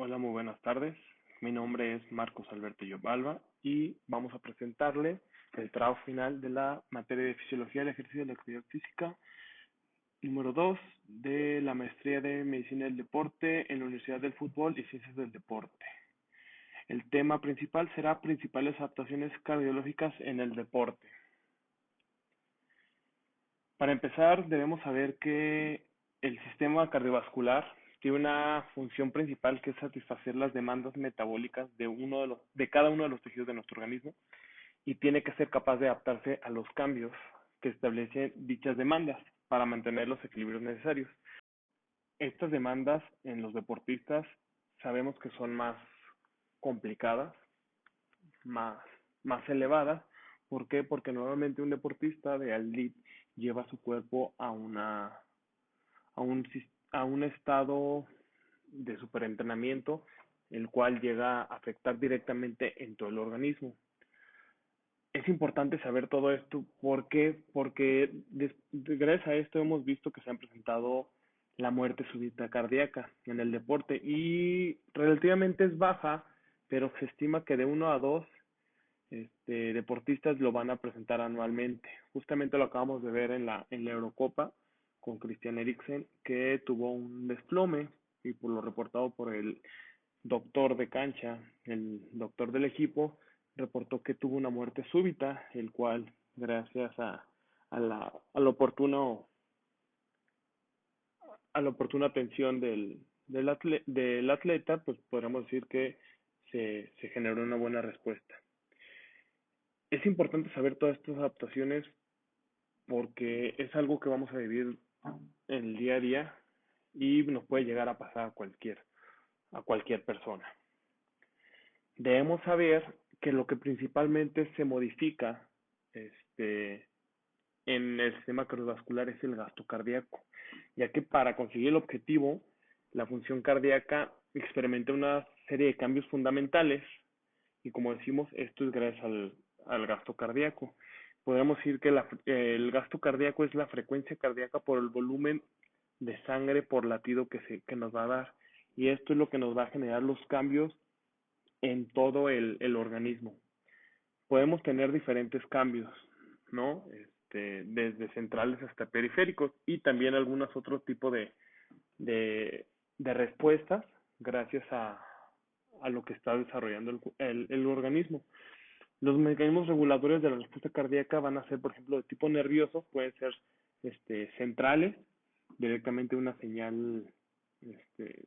Hola, muy buenas tardes. Mi nombre es Marcos Alberto Yobalba y vamos a presentarle el trabajo final de la materia de Fisiología del Ejercicio y la Actividad Física número 2 de la maestría de Medicina del Deporte en la Universidad del Fútbol y Ciencias del Deporte. El tema principal será principales adaptaciones cardiológicas en el deporte. Para empezar, debemos saber que el sistema cardiovascular tiene una función principal que es satisfacer las demandas metabólicas de cada uno de los tejidos de nuestro organismo y tiene que ser capaz de adaptarse a los cambios que establecen dichas demandas para mantener los equilibrios necesarios. Estas demandas en los deportistas sabemos que son más complicadas, más, más elevadas. ¿Por qué? Porque normalmente un deportista de elite lleva su cuerpo a un estado de superentrenamiento, el cual llega a afectar directamente en todo el organismo. Es importante saber todo esto. ¿Por qué? Porque gracias a esto hemos visto que se han presentado la muerte súbita cardíaca en el deporte y relativamente es baja, pero se estima que de 1 a 2 deportistas lo van a presentar anualmente. Justamente lo acabamos de ver en la Eurocopa con Christian Eriksen, que tuvo un desplome y por lo reportado por el doctor de cancha, el doctor del equipo, reportó que tuvo una muerte súbita, el cual gracias al oportuno a la oportuna atención del atleta, pues podríamos decir que se generó una buena respuesta. Es importante saber todas estas adaptaciones porque es algo que vamos a vivir en el día a día y nos puede llegar a pasar a cualquier persona. Debemos saber que lo que principalmente se modifica en el sistema cardiovascular es el gasto cardíaco, ya que para conseguir el objetivo, la función cardíaca experimenta una serie de cambios fundamentales y como decimos, esto es gracias al gasto cardíaco. Podemos decir que el gasto cardíaco es la frecuencia cardíaca por el volumen de sangre por latido que nos va a dar. Y esto es lo que nos va a generar los cambios en todo el organismo. Podemos tener diferentes cambios, ¿no? Desde centrales hasta periféricos y también algunos otros tipos de respuestas gracias a lo que está desarrollando el organismo. Los mecanismos reguladores de la respuesta cardíaca van a ser, por ejemplo, de tipo nervioso, pueden ser centrales, directamente una señal este,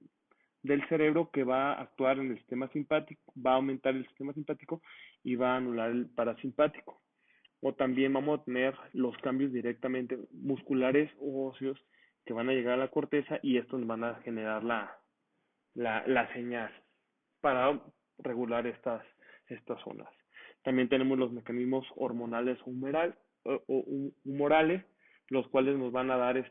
del cerebro que va a actuar en el sistema simpático, va a aumentar el sistema simpático y va a anular el parasimpático. O también vamos a tener los cambios directamente musculares o óseos que van a llegar a la corteza y estos van a generar la señal para regular estas zonas. También tenemos los mecanismos hormonales o humorales, los cuales nos van a dar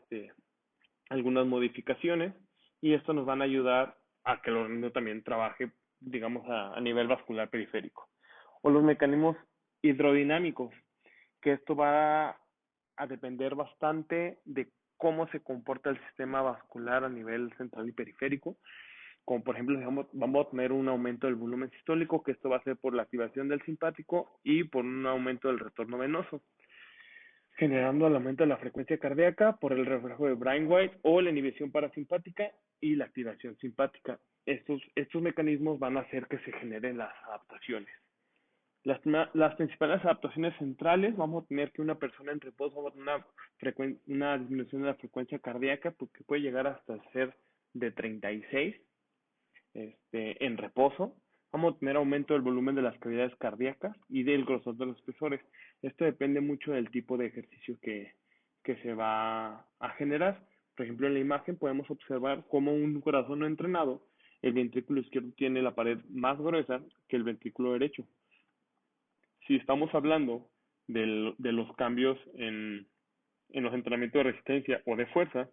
algunas modificaciones y esto nos van a ayudar a que el organismo también trabaje, digamos, a nivel vascular periférico. O los mecanismos hidrodinámicos, que esto va a depender bastante de cómo se comporta el sistema vascular a nivel central y periférico, como por ejemplo vamos a tener un aumento del volumen sistólico, que esto va a ser por la activación del simpático y por un aumento del retorno venoso, generando el aumento de la frecuencia cardíaca por el reflejo de Braunschweig o la inhibición parasimpática y la activación simpática. Estos mecanismos van a hacer que se generen las adaptaciones. Las principales adaptaciones centrales, vamos a tener que una persona en reposo va a tener una disminución de la frecuencia cardíaca porque puede llegar hasta ser de 36 en reposo. Vamos a tener aumento del volumen de las cavidades cardíacas y del grosor de los espesores. Esto depende mucho del tipo de ejercicio que se va a generar. Por ejemplo, en la imagen podemos observar cómo un corazón no entrenado, el ventrículo izquierdo tiene la pared más gruesa que el ventrículo derecho. Si estamos hablando de los cambios en los entrenamientos de resistencia o de fuerza,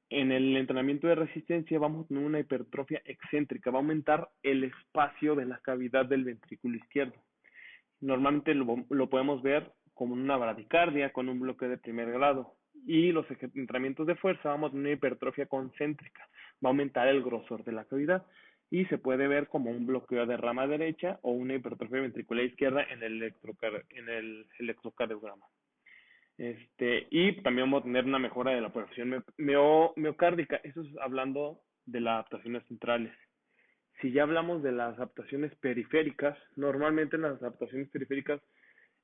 en el entrenamiento de resistencia vamos a tener una hipertrofia excéntrica, va a aumentar el espacio de la cavidad del ventrículo izquierdo. Normalmente lo podemos ver como una bradicardia con un bloqueo de primer grado. Y los entrenamientos de fuerza vamos a tener una hipertrofia concéntrica, va a aumentar el grosor de la cavidad y se puede ver como un bloqueo de rama derecha o una hipertrofia ventricular izquierda en el electrocardiograma. Y también vamos a tener una mejora de la perfusión miocárdica. Eso es hablando de las adaptaciones centrales. Si ya hablamos de las adaptaciones periféricas, normalmente las adaptaciones periféricas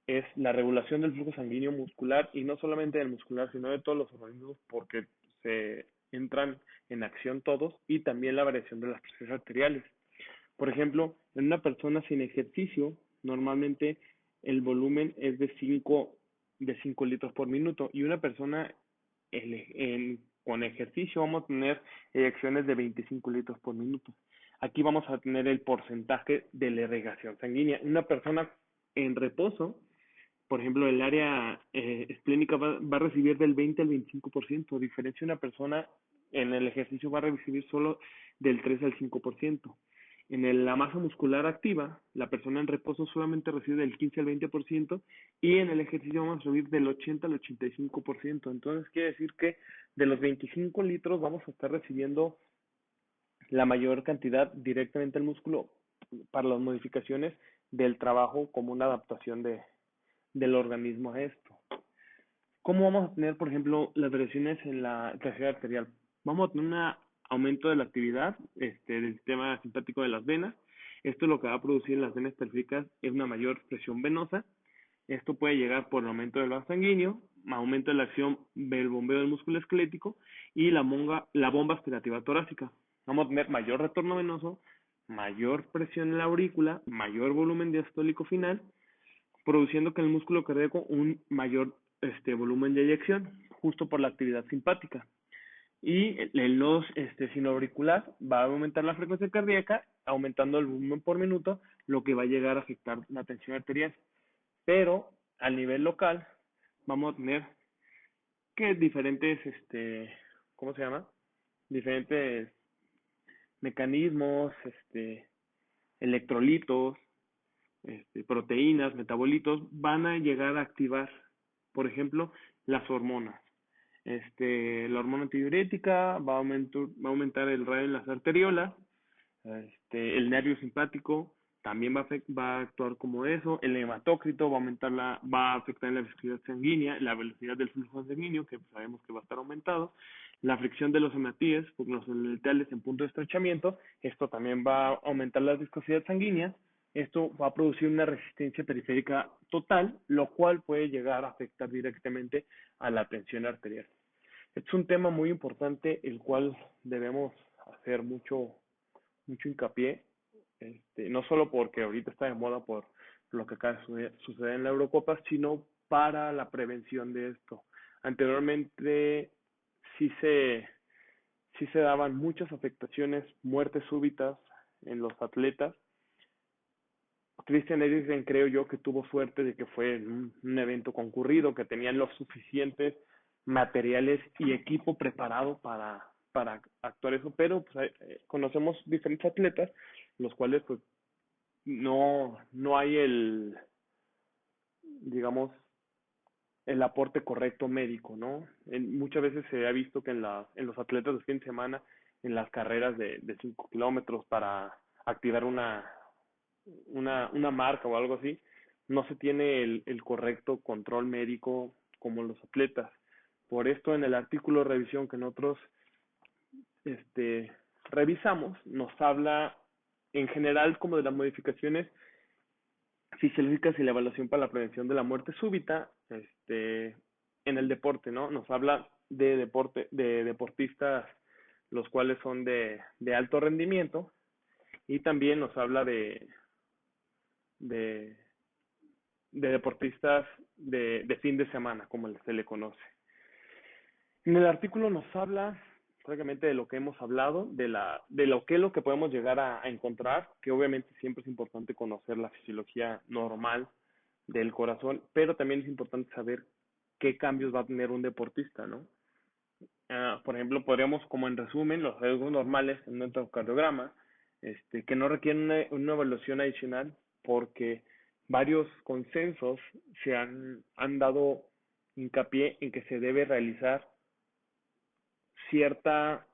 es la regulación del flujo sanguíneo muscular y no solamente del muscular, sino de todos los organismos porque se entran en acción todos y también la variación de las presiones arteriales. Por ejemplo, en una persona sin ejercicio, normalmente el volumen es de 5 litros por minuto y una persona con ejercicio vamos a tener eyecciones de 25 litros por minuto. Aquí vamos a tener el porcentaje de la irrigación sanguínea. Una persona en reposo, por ejemplo, el área esplénica va a recibir del 20 al 25%, a diferencia de una persona en el ejercicio va a recibir solo del 3 al 5%. La masa muscular activa, la persona en reposo solamente recibe del 15 al 20% y en el ejercicio vamos a subir del 80 al 85%. Entonces quiere decir que de los 25 litros vamos a estar recibiendo la mayor cantidad directamente al músculo para las modificaciones del trabajo como una adaptación del organismo a esto. ¿Cómo vamos a tener, por ejemplo, las variaciones en la presión arterial? Vamos a tener un aumento de la actividad del sistema simpático de las venas. Esto lo que va a producir en las venas periféricas es una mayor presión venosa. Esto puede llegar por el aumento del vaso sanguíneo, aumento de la acción del bombeo del músculo esquelético y la bomba aspirativa torácica. Vamos a tener mayor retorno venoso, mayor presión en la aurícula, mayor volumen diastólico final, produciendo que en el músculo cardíaco un mayor volumen de eyección, justo por la actividad simpática. Y el nodo sinoauricular va a aumentar la frecuencia cardíaca, aumentando el volumen por minuto, lo que va a llegar a afectar la tensión arterial. Pero a nivel local vamos a tener que diferentes, ¿cómo se llama? Diferentes mecanismos, electrolitos, proteínas, metabolitos, van a llegar a activar, por ejemplo, las hormonas. La hormona antidiurética va a aumentar el radio en las arteriolas, el nervio simpático también va a actuar como eso, el hematócrito va a afectar la viscosidad sanguínea, la velocidad del flujo sanguíneo, que sabemos que va a estar aumentado, la fricción de los hematíes, porque los letales en punto de estrechamiento, esto también va a aumentar la viscosidad sanguínea, esto va a producir una resistencia periférica total, lo cual puede llegar a afectar directamente a la tensión arterial. Es un tema muy importante, el cual debemos hacer mucho hincapié, no solo porque ahorita está de moda por lo que acaba de suceder en la Eurocopa, sino para la prevención de esto. Anteriormente sí se, sí se daban muchas afectaciones, muertes súbitas en los atletas. Christian Eriksen creo yo que tuvo suerte de que fue un evento concurrido, que tenían los suficientes materiales y equipo preparado para actuar eso, pero pues, conocemos diferentes atletas, los cuales pues no hay digamos, el aporte correcto médico, ¿no? Muchas veces se ha visto que en los atletas de fin de semana, en las carreras de 5 kilómetros para activar una marca o algo así, no se tiene el correcto control médico como los atletas. Por esto en el artículo de revisión que nosotros revisamos, nos habla en general como de las modificaciones fisiológicas y la evaluación para la prevención de la muerte súbita, en el deporte, ¿no? Nos habla de deportistas los cuales son de alto rendimiento y también nos habla de, de deportistas de fin de semana, como se le conoce. En el artículo nos habla prácticamente de lo que hemos hablado, de lo que podemos llegar a encontrar, que obviamente siempre es importante conocer la fisiología normal del corazón, pero también es importante saber qué cambios va a tener un deportista, ¿no? Por ejemplo, podríamos, como en resumen, los riesgos normales en un electrocardiograma, que no requieren una evaluación adicional porque varios consensos se han dado hincapié en que se debe realizar cierta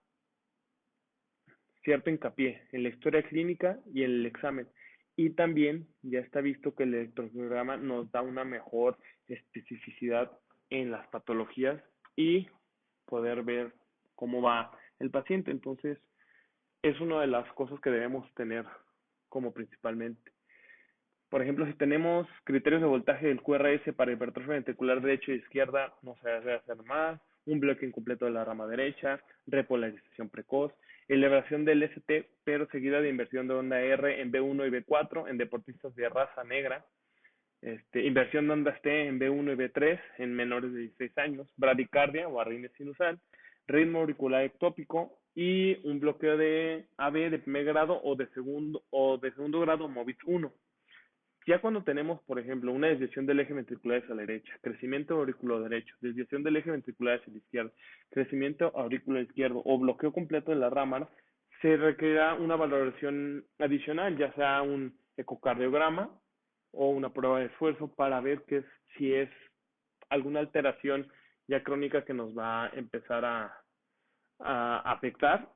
cierto hincapié en la historia clínica y en el examen. Y también ya está visto que el electrocardiograma nos da una mejor especificidad en las patologías y poder ver cómo va el paciente. Entonces, es una de las cosas que debemos tener como principalmente. Por ejemplo, si tenemos criterios de voltaje del QRS para hipertrofia ventricular derecha y izquierda, no se debe hacer más, un bloque incompleto de la rama derecha, repolarización precoz, elevación del ST, pero seguida de inversión de onda R en B1 y B4 en deportistas de raza negra, inversión de ondas T en B1 y B3 en menores de 16 años, bradicardia o arritmia sinusal, ritmo auricular ectópico y un bloqueo de AB de primer grado o de segundo grado MOVIS 1. Ya cuando tenemos, por ejemplo, una desviación del eje ventricular hacia la derecha, crecimiento auricular derecho, desviación del eje ventricular hacia la izquierda, crecimiento auricular izquierdo o bloqueo completo de la rama, se requerirá una valoración adicional, ya sea un ecocardiograma o una prueba de esfuerzo para ver si es alguna alteración ya crónica que nos va a empezar a afectar,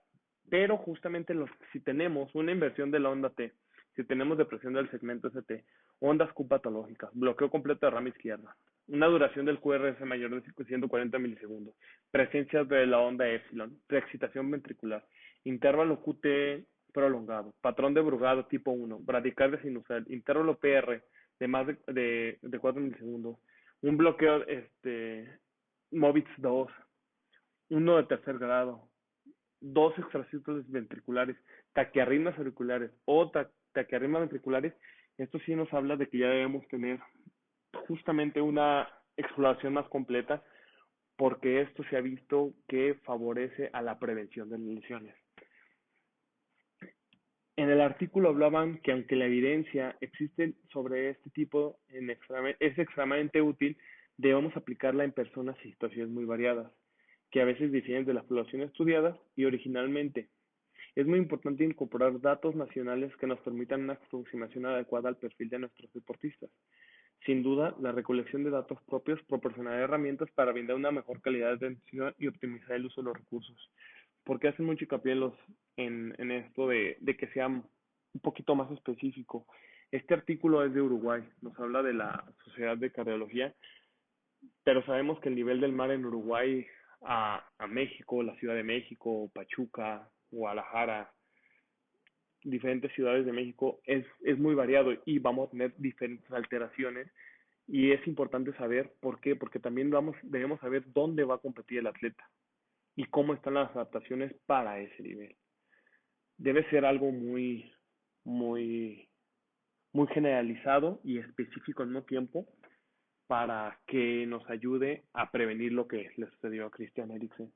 pero justamente si tenemos una inversión de la onda T, si tenemos depresión del segmento ST, ondas Q patológicas, bloqueo completo de rama izquierda, una duración del QRS mayor de 140 milisegundos, presencia de la onda epsilon, preexcitación ventricular, intervalo QT prolongado, patrón de Brugado tipo 1, bradicardia sinusal, intervalo PR de más de 4 milisegundos, un bloqueo MOVITS 2, uno de tercer grado, dos extraciclos ventriculares, taquiarritmias auriculares o taquiarritmias ventriculares, esto sí nos habla de que ya debemos tener justamente una exploración más completa, porque esto se ha visto que favorece a la prevención de lesiones. En el artículo hablaban que aunque la evidencia existe sobre este tipo es extremadamente útil, debemos aplicarla en personas y situaciones muy variadas, que a veces difieren de la población estudiada y originalmente. Es muy importante incorporar datos nacionales que nos permitan una aproximación adecuada al perfil de nuestros deportistas. Sin duda, la recolección de datos propios proporcionará herramientas para brindar una mejor calidad de atención y optimizar el uso de los recursos, porque hacen mucho hincapié en esto de que sea un poquito más específico. Este artículo es de Uruguay, nos habla de la Sociedad de Cardiología, pero sabemos que el nivel del mar en Uruguay a México, la Ciudad de México, Pachuca, Guadalajara, diferentes ciudades de México es muy variado y vamos a tener diferentes alteraciones y es importante saber por qué, porque también debemos saber dónde va a competir el atleta y cómo están las adaptaciones para ese nivel. Debe ser algo muy, muy generalizado y específico al mismo tiempo para que nos ayude a prevenir lo que le sucedió a Christian Eriksen.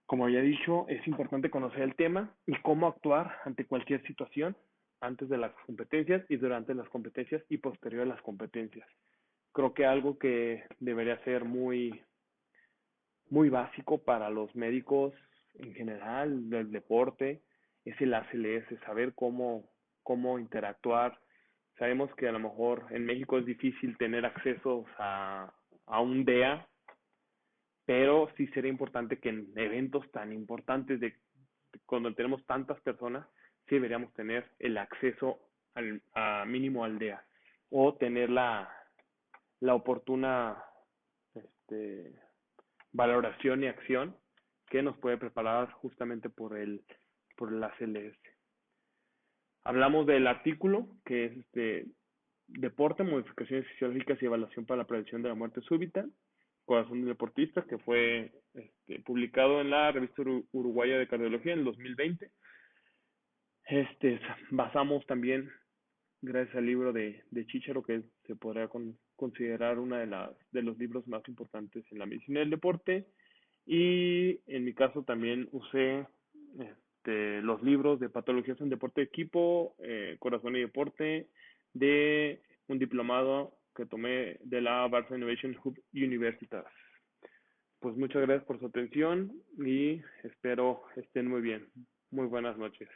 Como había dicho, es importante conocer el tema y cómo actuar ante cualquier situación antes de las competencias y durante las competencias y posterior a las competencias. Creo que algo que debería ser muy básico para los médicos en general del deporte es el ACLS, saber cómo interactuar. Sabemos que a lo mejor en México es difícil tener acceso a un DEA, pero sí sería importante que en eventos tan importantes cuando tenemos tantas personas, sí deberíamos tener el acceso a mínimo al DEA o tener la oportuna este, valoración y acción que nos puede preparar justamente por el ACLS. Hablamos del artículo que es deporte, modificaciones fisiológicas y evaluación para la prevención de la muerte súbita, Corazón del Deportista, que fue publicado en la revista Uruguaya de Cardiología en el 2020. Basamos también, gracias al libro de Chicharo, que se podría considerar uno de los libros más importantes en la medicina del deporte. Y en mi caso también usé los libros de patologías en deporte de equipo, corazón y deporte, de un diplomado que tomé de la Barça Innovation Hub Universitas. Pues muchas gracias por su atención y espero estén muy bien. Muy buenas noches.